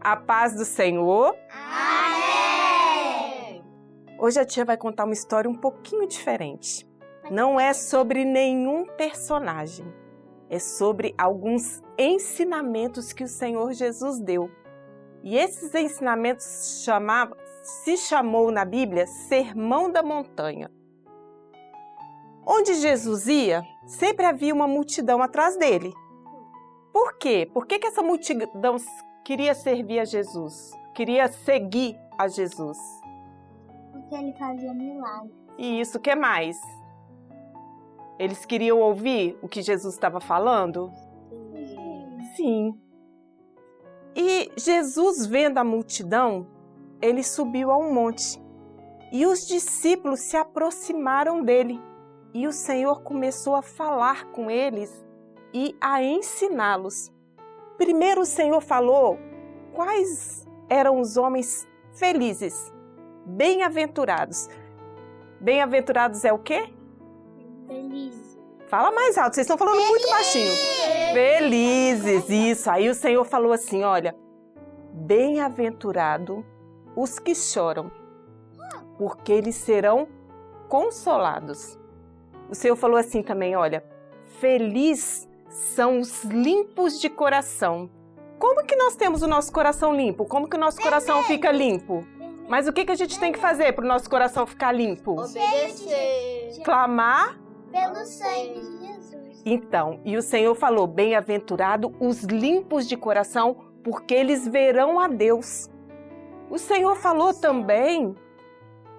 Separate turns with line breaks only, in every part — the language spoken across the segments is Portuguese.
A paz do Senhor.
Amém!
Hoje a tia vai contar uma história um pouquinho diferente. Não é sobre nenhum personagem. É sobre alguns ensinamentos que o Senhor Jesus deu. E esses ensinamentos se chamou na Bíblia Sermão da Montanha. Onde Jesus ia, sempre havia uma multidão atrás dele. Por quê? Por que essa multidão queria servir a Jesus? Queria seguir a Jesus?
Porque ele fazia milagres.
E isso, o que mais? Eles queriam ouvir o que Jesus estava falando? Sim. E Jesus, vendo a multidão, ele subiu a um monte. E os discípulos se aproximaram dele. E o Senhor começou a falar com eles e a ensiná-los. Primeiro o Senhor falou quais eram os homens felizes, bem-aventurados. Bem-aventurados é o quê?
Feliz.
Fala mais alto, vocês estão falando muito baixinho. Felizes, isso. Aí o Senhor falou assim, olha, bem-aventurado os que choram, porque eles serão consolados. O Senhor falou assim também, olha, feliz são os limpos de coração. Como que nós temos o nosso coração limpo? Como que o nosso coração fica limpo? Mas o que a gente tem que fazer para o nosso coração ficar limpo?
Obedecer.
Clamar
Pelo sangue de Jesus.
Então, e o Senhor falou, bem-aventurado os limpos de coração, porque eles verão a Deus. O Senhor falou também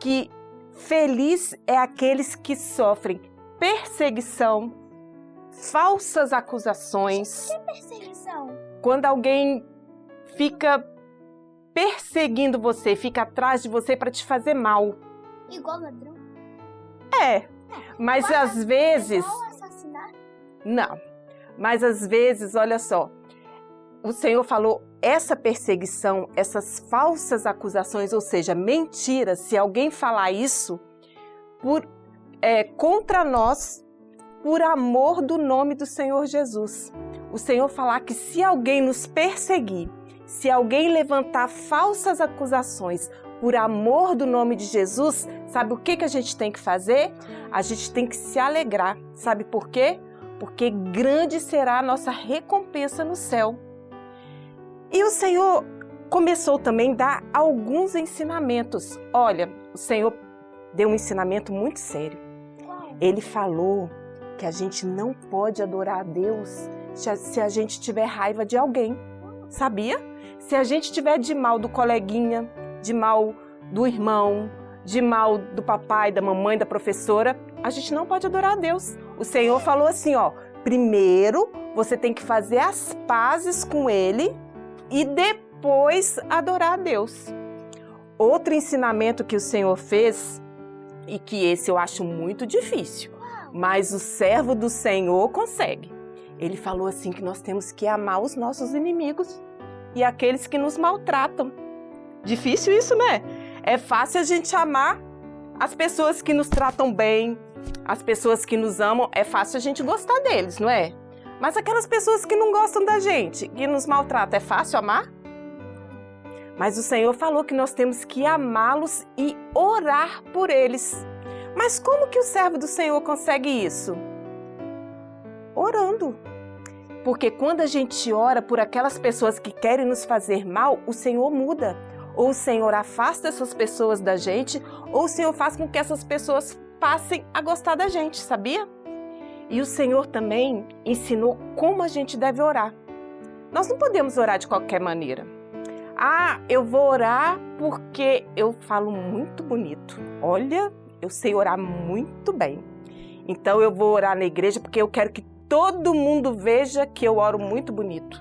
que feliz é aqueles que sofrem perseguição, falsas acusações.
Que perseguição?
Quando alguém fica perseguindo você, fica atrás de você para te fazer mal.
Igual ladrão?
Mas às vezes...
Igual assassinar?
Não, mas às vezes, olha só, o Senhor falou, essa perseguição, essas falsas acusações, ou seja, mentiras, se alguém falar isso contra nós, por amor do nome do Senhor Jesus. O Senhor falar que se alguém nos perseguir, se alguém levantar falsas acusações por amor do nome de Jesus, sabe o que a gente tem que fazer? A gente tem que se alegrar. Sabe por quê? Porque grande será a nossa recompensa no céu. E o Senhor começou também a dar alguns ensinamentos. Olha, o Senhor deu um ensinamento muito sério. Ele falou que a gente não pode adorar a Deus se a gente tiver raiva de alguém. Sabia? Se a gente tiver de mal do coleguinha, de mal do irmão, de mal do papai, da mamãe, da professora, a gente não pode adorar a Deus. O Senhor falou assim, ó, primeiro você tem que fazer as pazes com Ele e depois adorar a Deus. Outro ensinamento que o Senhor fez, e que esse eu acho muito difícil, mas o servo do Senhor consegue. Ele falou assim que nós temos que amar os nossos inimigos e aqueles que nos maltratam. Difícil isso, né? É fácil a gente amar as pessoas que nos tratam bem, as pessoas que nos amam, é fácil a gente gostar deles, não é? Mas aquelas pessoas que não gostam da gente, que nos maltratam, é fácil amar? Mas o Senhor falou que nós temos que amá-los e orar por eles. Mas como que o servo do Senhor consegue isso? Orando. Porque quando a gente ora por aquelas pessoas que querem nos fazer mal, o Senhor muda. Ou o Senhor afasta essas pessoas da gente, ou o Senhor faz com que essas pessoas passem a gostar da gente, sabia? E o Senhor também ensinou como a gente deve orar. Nós não podemos orar de qualquer maneira. Ah, eu vou orar porque eu falo muito bonito. Olha, eu sei orar muito bem. Então eu vou orar na igreja porque eu quero que todo mundo veja que eu oro muito bonito.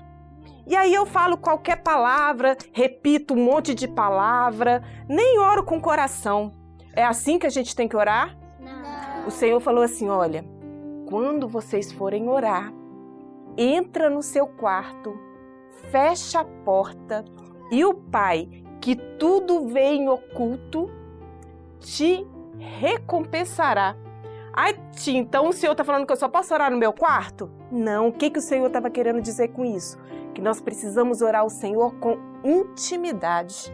E aí eu falo qualquer palavra, repito um monte de palavra, nem oro com o coração. É assim que a gente tem que orar?
Não.
O Senhor falou assim, olha, quando vocês forem orar, entra no seu quarto, fecha a porta e o Pai, que tudo vê em oculto, te recompensará. Ai, tia, então o Senhor está falando que eu só posso orar no meu quarto? Não, o que o Senhor estava querendo dizer com isso? Que nós precisamos orar ao Senhor com intimidade.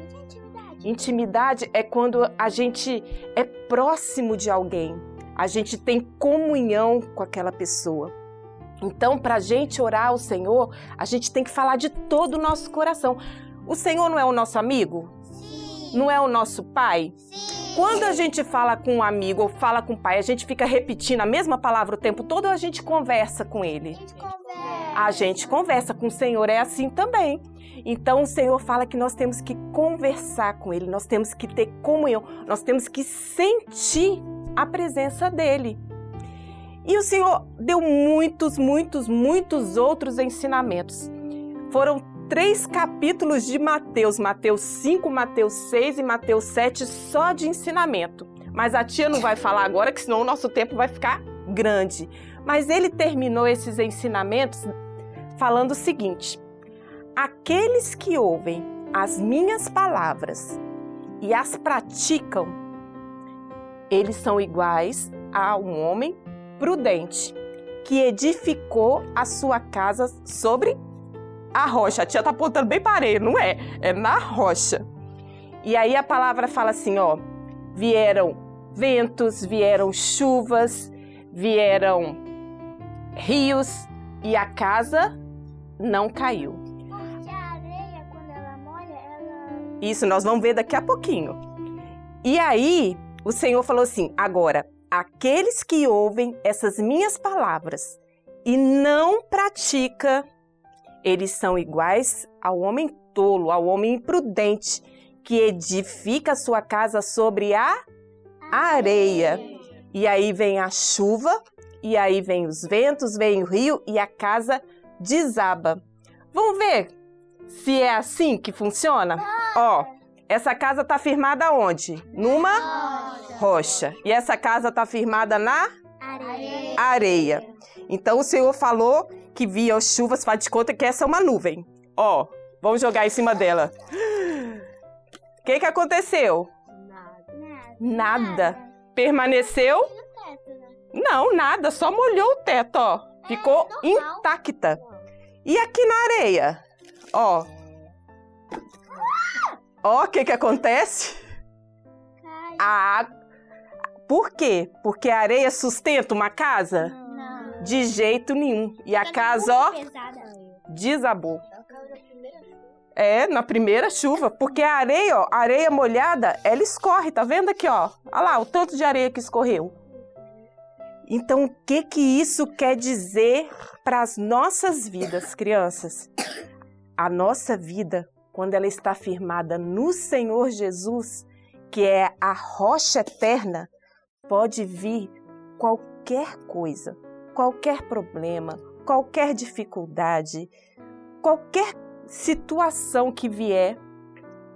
Intimidade é quando a gente é próximo de alguém, a gente tem comunhão com aquela pessoa. Então, para a gente orar ao Senhor, a gente tem que falar de todo o nosso coração. O Senhor não é o nosso amigo?
Sim.
Não é o nosso pai?
Sim.
Quando a gente fala com um amigo ou fala com o pai, a gente fica repetindo a mesma palavra o tempo todo ou a gente conversa com ele? A gente conversa com o Senhor, é assim também. Então o Senhor fala que nós temos que conversar com Ele, nós temos que ter comunhão, nós temos que sentir a presença dEle. E o Senhor deu muitos outros ensinamentos. Foram 3 capítulos de Mateus, Mateus 5, Mateus 6 e Mateus 7, só de ensinamento. Mas a tia não vai falar agora, que senão o nosso tempo vai ficar grande. Mas ele terminou esses ensinamentos falando o seguinte: aqueles que ouvem as minhas palavras e as praticam, eles são iguais a um homem prudente que edificou a sua casa sobre a rocha. A tia tá apontando bem para a areia, não é? É na rocha. E aí a palavra fala assim, ó: vieram ventos, vieram chuvas, vieram rios e a casa não caiu.
Porque a areia, quando ela molha, ela...
Isso, nós vamos ver daqui a pouquinho. E aí, o Senhor falou assim: agora, aqueles que ouvem essas minhas palavras e não praticam, eles são iguais ao homem tolo, ao homem imprudente, que edifica a sua casa sobre a areia. E aí vem a chuva, e aí vem os ventos, vem o rio e a casa desaba. Vamos ver se é assim que funciona? Ó, essa casa está firmada onde? Numa rocha. E essa casa está firmada na areia. Então o Senhor falou que via as chuvas, faz de conta que essa é uma nuvem. Ó, vamos jogar em cima dela. O que aconteceu? Nada. Permaneceu? Não, nada, só molhou o teto, ó. Ficou intacta. E aqui na areia? Ó. Ó, o que acontece? A água. Por quê? Porque a areia sustenta uma casa?
Não.
De jeito nenhum. E a casa, ó, desabou. É, na primeira chuva. Porque a areia, ó, a areia molhada, ela escorre, tá vendo aqui, ó? Olha lá, o tanto de areia que escorreu. Então, o que isso quer dizer para as nossas vidas, crianças? A nossa vida, quando ela está firmada no Senhor Jesus, que é a rocha eterna, pode vir qualquer coisa, qualquer problema, qualquer dificuldade, qualquer situação que vier,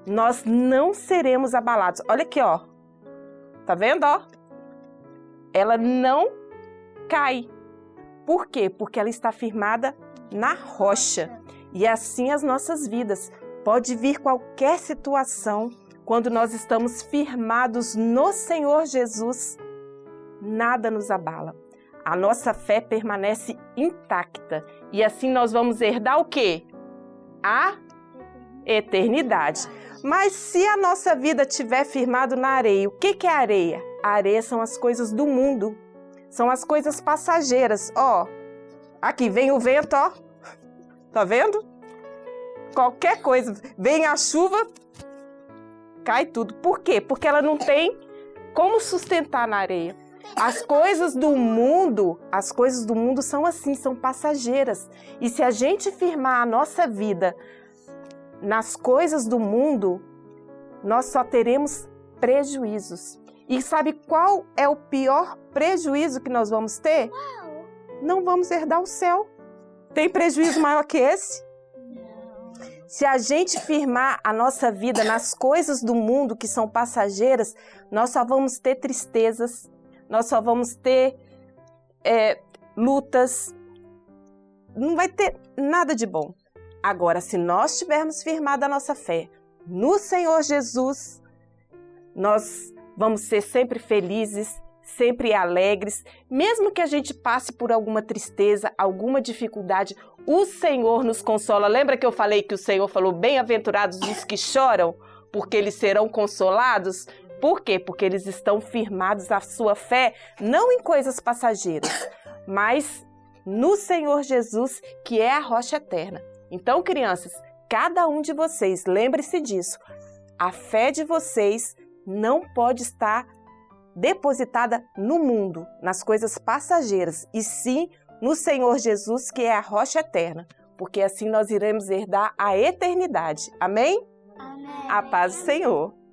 nós não seremos abalados. Olha aqui, ó. Tá vendo, ó? Ela não cai. Por quê? Porque ela está firmada na rocha. E assim as nossas vidas. Pode vir qualquer situação, quando nós estamos firmados no Senhor Jesus, nada nos abala. A nossa fé permanece intacta. E assim nós vamos herdar o quê? A eternidade. Mas se a nossa vida estiver firmada na areia, o que é areia? A areia são as coisas do mundo. São as coisas passageiras. Ó, aqui vem o vento, ó. Tá vendo? Qualquer coisa. Vem a chuva, cai tudo. Por quê? Porque ela não tem como sustentar na areia. As coisas do mundo são assim, são passageiras. E se a gente firmar a nossa vida nas coisas do mundo, nós só teremos prejuízos. E sabe qual é o pior prejuízo que nós vamos ter? Não vamos herdar o céu. Tem prejuízo maior que esse? Se a gente firmar a nossa vida nas coisas do mundo que são passageiras, nós só vamos ter tristezas, nós só vamos ter lutas, não vai ter nada de bom. Agora, se nós tivermos firmado a nossa fé no Senhor Jesus, nós vamos ser sempre felizes, sempre alegres, mesmo que a gente passe por alguma tristeza, alguma dificuldade, o Senhor nos consola. Lembra que eu falei que o Senhor falou, bem-aventurados os que choram, porque eles serão consolados? Por quê? Porque eles estão firmados a sua fé, não em coisas passageiras, mas no Senhor Jesus, que é a rocha eterna. Então, crianças, cada um de vocês, lembre-se disso, a fé de vocês não pode estar depositada no mundo, nas coisas passageiras, e sim no Senhor Jesus, que é a rocha eterna, porque assim nós iremos herdar a eternidade. Amém?
Amém.
A paz do Senhor.